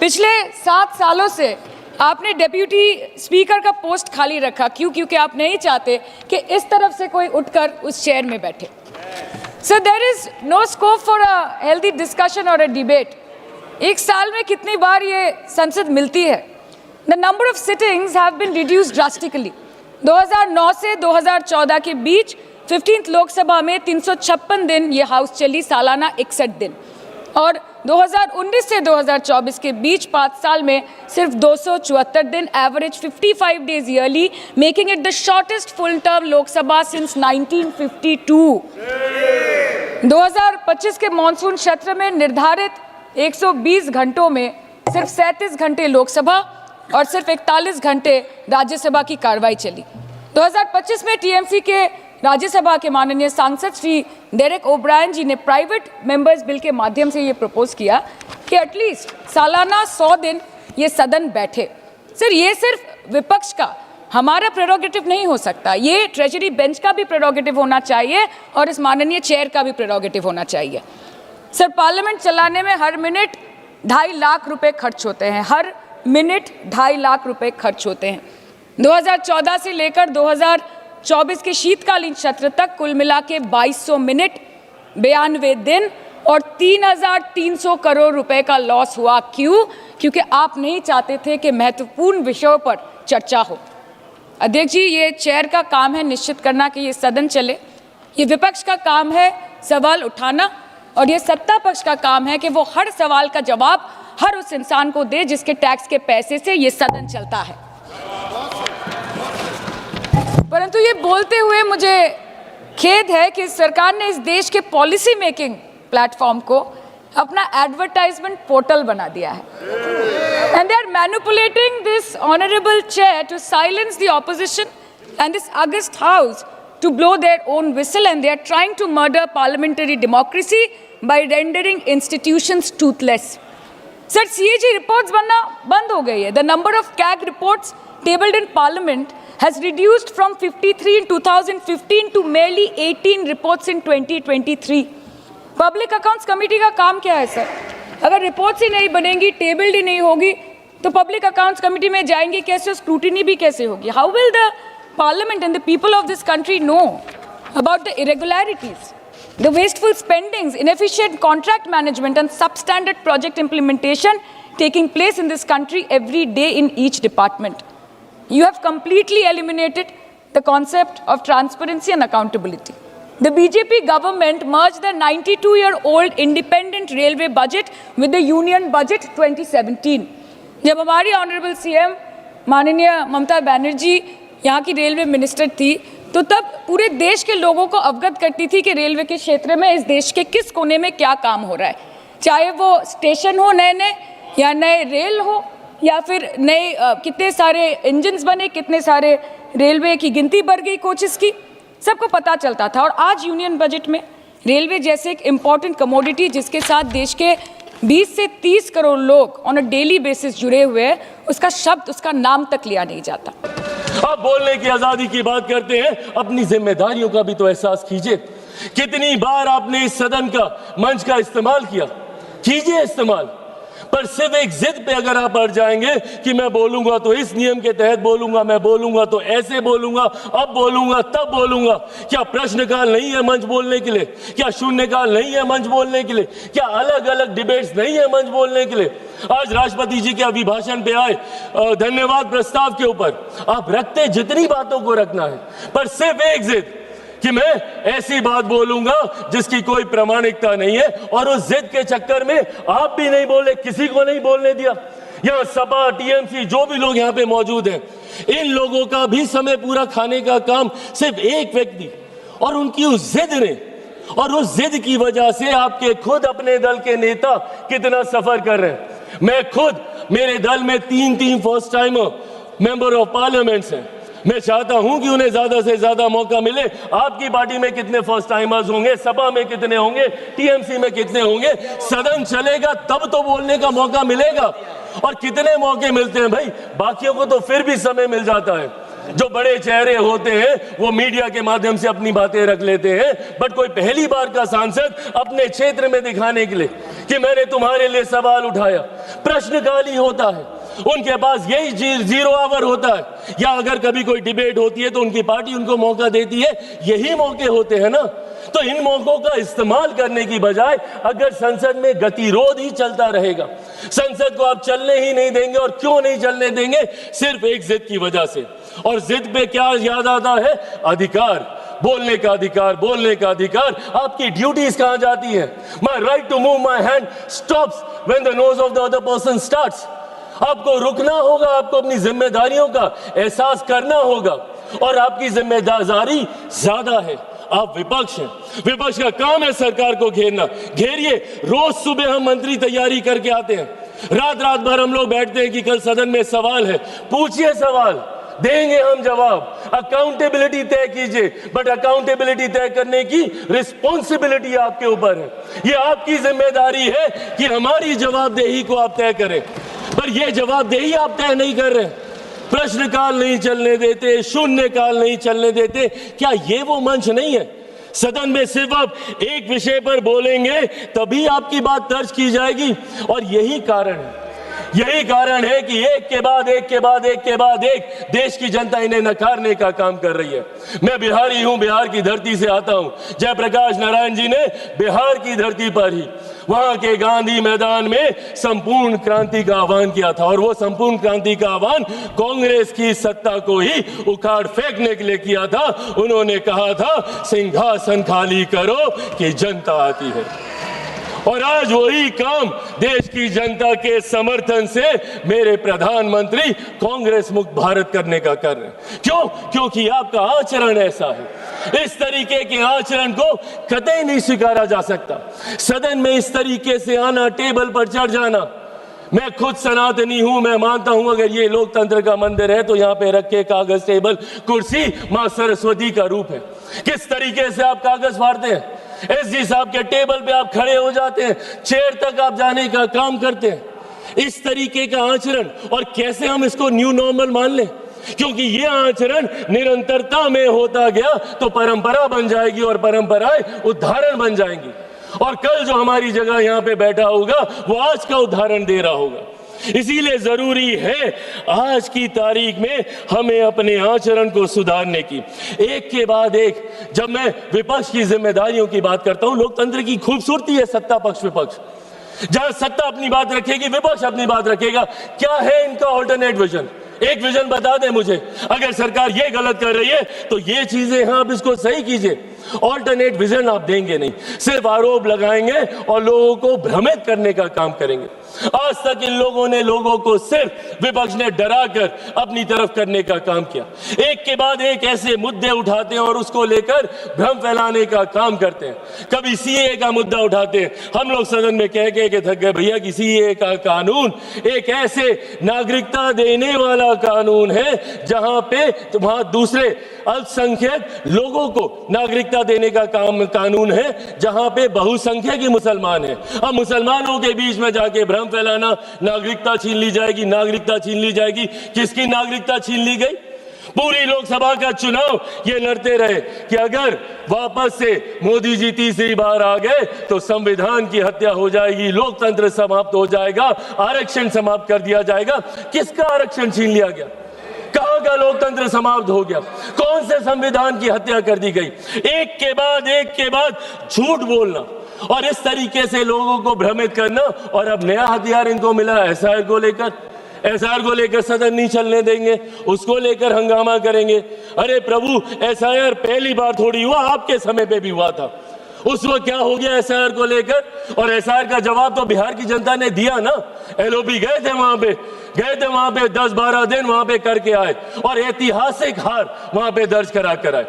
पिछले 7 सालों से आपने डेप्यूटी स्पीकर का पोस्ट खाली रखा। क्यों? क्योंकि आप नहीं चाहते कि इस तरफ से कोई उठकर उस चेयर में बैठे। So there is no scope for a healthy discussion और अ डिबेट। एक साल में कितनी बार ये संसद मिलती है? The number of sittings have been reduced drastically. 2009 से 2014 के बीच 15th लोकसभा में 356 दिन ये हाउस चली, सालाना 61 दिन, और 2019 से 2024 के बीच 5 साल में सिर्फ 274 दिन, average 55 days yearly, making it the shortest full term Lok Sabha since 1952। 2025 के मॉनसून सत्र में निर्धारित 120 घंटों में सिर्फ 37 घंटे लोकसभा और सिर्फ 41 घंटे राज्यसभा की कार्रवाई चली। 2025 में टीएमसी के राज्यसभा के माननीय सांसद श्री डेरेक ओब्रायन जी ने प्राइवेट मेंबर्स बिल के माध्यम से ये प्रपोज किया कि एटलीस्ट सालाना 100 दिन ये सदन बैठे। सर, ये सिर्फ विपक्ष का, हमारा प्रेरोगेटिव नहीं हो सकता, ये ट्रेजरी बेंच का भी प्रेरोगेटिव होना चाहिए और इस माननीय चेयर का भी प्रेरोगेटिव होना चाहिए। सर, पार्लियामेंट चलाने में हर मिनट 2.5 लाख रुपए खर्च होते हैं, हर मिनट 2.5 लाख रुपए खर्च होते हैं। 2014 से लेकर 2024 के शीतकालीन सत्र तक कुल मिला के 2200 मिनट, 92 दिन और 3,300 करोड़ रुपए का लॉस हुआ। क्यों? क्योंकि आप नहीं चाहते थे कि महत्वपूर्ण विषयों पर चर्चा हो। अध्यक्ष जी, ये चेयर का काम है निश्चित करना कि ये सदन चले, ये विपक्ष का काम है सवाल उठाना, और ये सत्ता पक्ष का काम है कि वो हर सवाल का जवाब हर उस इंसान को दे जिसके टैक्स के पैसे से ये सदन चलता है। परंतु ये बोलते हुए मुझे खेद है कि सरकार ने इस देश के पॉलिसी मेकिंग प्लेटफॉर्म को अपना एडवर्टाइजमेंट पोर्टल बना दिया है। And they are manipulating this honourable chair to silence the opposition and this august house to blow their own whistle, and they are trying to murder parliamentary democracy by rendering institutions toothless. Sir, CAG reports बनना बंद हो गई है. The number of CAG reports tabled in parliament has reduced from 53 in 2015 to merely 18 reports in 2023. Public Accounts Committee का काम क्या है sir? अगर रिपोर्ट्स ही नहीं बनेंगी, टेबल्ड ही नहीं होगी, तो पब्लिक अकाउंट्स कमेटी में जाएंगी कैसे, स्क्रूटिनी भी कैसे होगी? How will the Parliament and the people of this country know about the irregularities, the wasteful spendings, inefficient contract management and substandard project implementation taking place in this country every day in each department? You have completely eliminated the concept of transparency and accountability. The BJP government merged the 92-year-old independent railway budget with the union budget 2017. जब हमारी honourable CM माननीय ममता बनर्जी यहाँ की railway minister थी, तो तब पूरे देश के लोगों को अवगत करती थी कि रेलवे के क्षेत्र में इस देश के किस कोने में क्या काम हो रहा है, चाहे वो स्टेशन हो नए नए, या नए रेल हो, या फिर नए कितने सारे इंजन्स बने, कितने सारे रेलवे की गिनती बढ़ गई, कोचेस की, सबको पता चलता था। और आज यूनियन बजट में रेलवे जैसे एक इम्पॉर्टेंट कमोडिटी जिसके साथ देश के 20 से 30 करोड़ लोग ऑन अ डेली बेसिस जुड़े हुए हैं, उसका शब्द, उसका नाम तक लिया नहीं जाता। आप बोलने की आजादी की बात करते हैं, अपनी जिम्मेदारियों का भी तो एहसास कीजिए। कितनी बार आपने इस सदन का मंच का इस्तेमाल किया, कीजिए इस्तेमाल, पर सिर्फ एक जिद पे अगर आप अड़ जाएंगे कि मैं बोलूंगा तो इस नियम के तहत बोलूंगा, मैं बोलूंगा तो ऐसे बोलूंगा, अब बोलूंगा तब बोलूंगा। क्या प्रश्नकाल नहीं है मंच बोलने के लिए? क्या शून्यकाल नहीं है मंच बोलने के लिए? क्या अलग अलग डिबेट्स नहीं है मंच बोलने के लिए? आज राष्ट्रपति जी के अभिभाषण पे आए धन्यवाद प्रस्ताव के ऊपर, आप रखते जितनी बातों को रखना है, पर सिर्फ एक जिद कि मैं ऐसी बात बोलूंगा जिसकी कोई प्रामाणिकता नहीं है, और उस जिद के चक्कर में आप भी नहीं बोले, किसी को नहीं बोलने दिया। यहाँ सपा, टीएमसी, जो भी लोग यहाँ पे मौजूद हैं, इन लोगों का भी समय पूरा खाने का काम सिर्फ एक व्यक्ति और उनकी उस जिद ने, और उस जिद की वजह से आपके खुद अपने दल के नेता कितना सफर कर रहे हैं। मैं खुद, मेरे दल में 3 first timer member of parliament हैं। मैं चाहता हूं कि उन्हें ज्यादा से ज्यादा मौका मिले। आपकी पार्टी में कितने फर्स्ट टाइमर्स होंगे, सपा में कितने होंगे, टीएमसी में कितने होंगे? सदन चलेगा तब तो बोलने का मौका मिलेगा। और कितने मौके मिलते हैं भाई, बाकियों को तो फिर भी समय मिल जाता है। जो बड़े चेहरे होते हैं वो मीडिया के माध्यम से अपनी बातें रख लेते हैं, बट कोई पहली बार का सांसद अपने क्षेत्र में दिखाने के लिए कि मैंने तुम्हारे लिए सवाल उठाया, प्रश्नकाल ही होता है, उनके पास यही 0 आवर होता है। या अगर कभी कोई डिबेट होती है तो उनकी पार्टी उनको मौका देती है, यही मौके होते हैं ना। तो इन मौकों का इस्तेमाल करने की बजाय अगर संसद में गतिरोध ही चलता रहेगा, संसद को आप चलने ही नहीं देंगे, और क्यों नहीं चलने देंगे? सिर्फ एक जिद की वजह से। और जिद पे क्या याद आता है? अधिकार, बोलने का अधिकार, बोलने का अधिकार। आपकी ड्यूटीज कहां जाती है? My right to move my hand stops when the nose of the other person starts. आपको रुकना होगा, आपको अपनी जिम्मेदारियों का एहसास करना होगा, और आपकी जिम्मेदारी ज्यादा है। आप विपक्ष हैं, विपक्ष का काम है सरकार को घेरना। घेरिए। रोज सुबह हम मंत्री तैयारी करके आते हैं, रात रात भर हम लोग बैठते हैं कि कल सदन में सवाल है, पूछिए सवाल, देंगे हम जवाब। अकाउंटेबिलिटी तय कीजिए, बट अकाउंटेबिलिटी तय करने की रिस्पॉन्सिबिलिटी आपके ऊपर है। ये आपकी जिम्मेदारी है कि हमारी जवाबदेही को आप तय करें, पर यह जवाबदेही आप तय नहीं कर रहे। प्रश्नकाल नहीं चलने देते, शून्यकाल नहीं चलने देते। क्या ये वो मंच नहीं है? सदन में सिर्फ आप एक विषय पर बोलेंगे तभी आपकी बात दर्ज की जाएगी। और यही कारण है, यही कारण है कि एक के बाद एक के बाद एक के बाद एक देश की जनता इन्हें नकारने का काम कर रही है। मैं बिहारी हूं, बिहार की धरती से आता हूं। जयप्रकाश नारायण जी ने बिहार की धरती पर ही वहां के गांधी मैदान में संपूर्ण क्रांति का आह्वान किया था, और वो संपूर्ण क्रांति का आह्वान कांग्रेस की सत्ता को ही उखाड़ फेंकने के लिए किया था। उन्होंने कहा था, सिंहासन खाली करो कि जनता आती है। और आज वही काम देश की जनता के समर्थन से मेरे प्रधानमंत्री कांग्रेस मुक्त भारत करने का कर रहे हैं। क्यों? क्योंकि आपका आचरण ऐसा है। इस तरीके के आचरण को कतई नहीं स्वीकारा जा सकता। सदन में इस तरीके से आना, टेबल पर चढ़ जाना। मैं खुद सनातनी हूं, मैं मानता हूं अगर ये लोकतंत्र का मंदिर है तो यहाँ पे रखे कागज, टेबल, कुर्सी मां सरस्वती का रूप है। किस तरीके से आप कागज फाड़ते हैं? एसजी साहब के टेबल पे आप खड़े हो जाते हैं, चेयर तक आप जाने का काम करते हैं। इस तरीके का आचरण, और कैसे हम इसको न्यू नॉर्मल मान लें? क्योंकि ये आचरण निरंतरता में होता गया तो परंपरा बन जाएगी, और परंपराएं उदाहरण बन जाएंगी। और कल जो हमारी जगह यहाँ पे बैठा होगा वो आज का उदाहरण दे रहा होगा। इसीलिए जरूरी है आज की तारीख में हमें अपने आचरण को सुधारने की। एक के बाद एक, जब मैं विपक्ष की जिम्मेदारियों की बात करता हूं, लोकतंत्र की खूबसूरती है सत्ता पक्ष विपक्ष। जहां सत्ता अपनी बात रखेगी, विपक्ष अपनी बात रखेगा। क्या है इनका ऑल्टरनेट विजन? एक विजन बता दें मुझे। अगर सरकार ये गलत कर रही है तो ये चीजें हैं, आप इसको सही कीजिए। ऑल्टरनेट विजन आप देंगे नहीं, सिर्फ आरोप लगाएंगे और लोगों को भ्रमित करने का काम करेंगे। आज तक इन लोगों ने लोगों को सिर्फ विपक्ष ने डरा कर अपनी तरफ करने का काम किया। एक के बाद एक ऐसे मुद्दे उठाते हैं और उसको लेकर भ्रम फैलाने का काम करते हैं। कभी सीए का मुद्दा उठाते हैं, हम लोग सदन में कह के थक गए भैया कि सीए का कानून एक ऐसे नागरिकता देने वाला कानून है जहां पे वहां दूसरे अल्पसंख्यक लोगों को नागरिकता देने का कानून है, जहां पे बहुसंख्यक ही मुसलमान है। अब मुसलमानों के बीच में जाके भ्रम फैलाना, नागरिकता छीन ली जाएगी, नागरिकता छीन ली जाएगी। किसकी नागरिकता छीन ली गई? पूरी लोकसभा का चुनाव ये लड़ते रहे कि अगर वापस से मोदी जी तीसरी बार आ गए तो संविधान की हत्या हो जाएगी, लोकतंत्र समाप्त हो जाएगा, आरक्षण समाप्त कर दिया जाएगा। किसका आरक्षण छीन लिया गया? कहां का लोकतंत्र समाप्त हो गया? कौन से संविधान की हत्या कर दी गई? एक के बाद झूठ बोलना और इस तरीके से लोगों को भ्रमित करना। और अब नया हथियार इनको मिला एसआईआर को लेकर। एसआईआर को लेकर सदन नहीं चलने देंगे, उसको लेकर हंगामा करेंगे। अरे प्रभु, एसआईआर पहली बार थोड़ी हुआ, आपके समय पे भी हुआ था। उस वक्त क्या हो गया एसआईआर को लेकर? और एसआईआर का जवाब तो बिहार की जनता ने दिया ना। एलओपी गए थे वहां पे 10-12 दिन वहां पे करके आए और ऐतिहासिक हार वहां पे दर्ज करा कर आए।